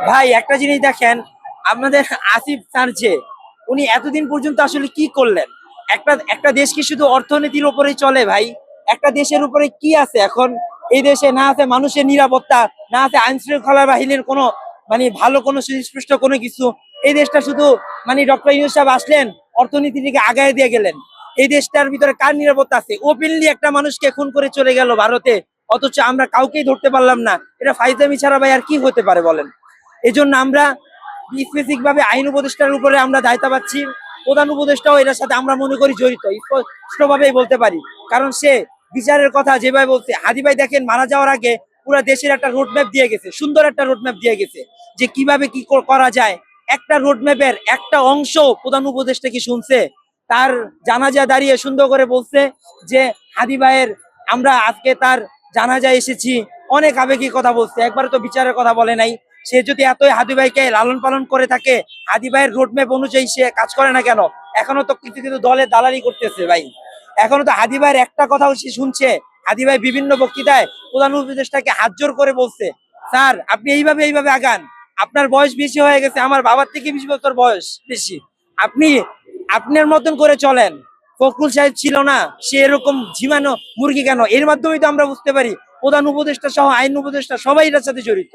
ভাই একটা জিনিস দেখেন, আপনাদের আসিফ স্যার যে উনি এতদিন পর্যন্ত আসলে কি করলেন? একটা একটা দেশ কি শুধু অর্থনীতির উপরেই চলে ভাই? একটা দেশের উপরে কি আছে এখন? এই দেশে না আছে মানুষের নিরাপত্তা, না আছে আইন শৃঙ্খলা বাহিনীর কোনো ভালো কোনো সুস্পষ্ট কোনো কিছু। এই দেশটা শুধু ডক্টর ইউনূস সাহেব আসলেন, অর্থনীতিটিকে আগায় দিয়ে গেলেন। এই দেশটার ভিতরে কার নিরাপত্তা আছে? ওপেনলি একটা মানুষকে খুন করে চলে গেল ভারতে, অথচ আমরা কাউকেই ধরতে পারলাম না। এটা ফাইজলামি ছাড়া ভাই আর কি হতে পারে বলেন? এই জন্য আমরা স্পেসিফিক ভাবে আইন উপদেষ্টার উপরে আমরা দায়িত্ব পাচ্ছি। প্রধান উপদেষ্টাও এটার সাথে আমরা মনে করি জড়িত, স্পষ্টভাবেই বলতে পারি। কারণ সে বিচারের কথা যেভাবে বলছে, হাদি ভাই দেখেন মারা যাওয়ার আগে পুরো দেশের একটা রোডম্যাপ দিয়ে গেছে, সুন্দর একটা রোডম্যাপ দিয়ে গেছে যে কিভাবে কি করা যায়। একটা রোডম্যাপের একটা অংশ প্রধান উপদেষ্টা কি শুনছে? তার জানাজা দাঁড়িয়ে সুন্দর করে বলছে যে হাদি ভাইয়ের, আমরা আজকে তার জানাজায় এসেছি, অনেক আবেগী কথা বলছে, একবারে তো বিচারের কথা বলে নাই। সে যদি এতই হাদি ভাইকে লালন পালন করে থাকে, হাদি ভাইয়ের রোডম্যাপ অনুযায়ী সে কাজ করে না কেন? এখনো তো কিছু কিছু দলে দালালি করতেছে ভাই। এখনো তো হাদি ভাইয়ের একটা কথাও সে শুনছে? হাদি ভাই বিভিন্ন বক্তৃতায় প্রধান উপদেষ্টাকে হাত জোর করে বলছে, স্যার আপনি এইভাবে এইভাবে আগান, আপনার বয়স বেশি হয়ে গেছে, আমার বাবার থেকে 20 বছর বয়স বেশি, আপনি আপনার মতন করে চলেন। ফখরুল সাহেব ছিল না, সে এরকম ঝিমানো মুরগি কেন? এর মাধ্যমেই তো আমরা বুঝতে পারি প্রধান উপদেষ্টা সহ আইন উপদেষ্টা সবাই এটার সাথে জড়িত।